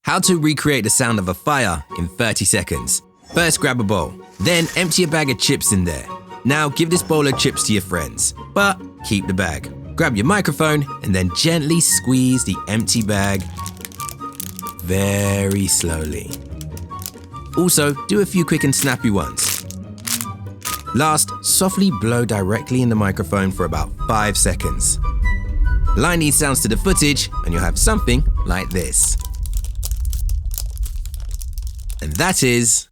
How to recreate the sound of a fire in 30 seconds. First, grab a bowl. Then empty a bag of chips in there. Now give this bowl of chips to your friends, but keep the bag. Grab your microphone and then gently squeeze the empty bag very slowly. Also, do a few quick and snappy ones. Last, softly blow directly in the microphone for about 5 seconds. Line these sounds to the footage and you'll have something like this. And that is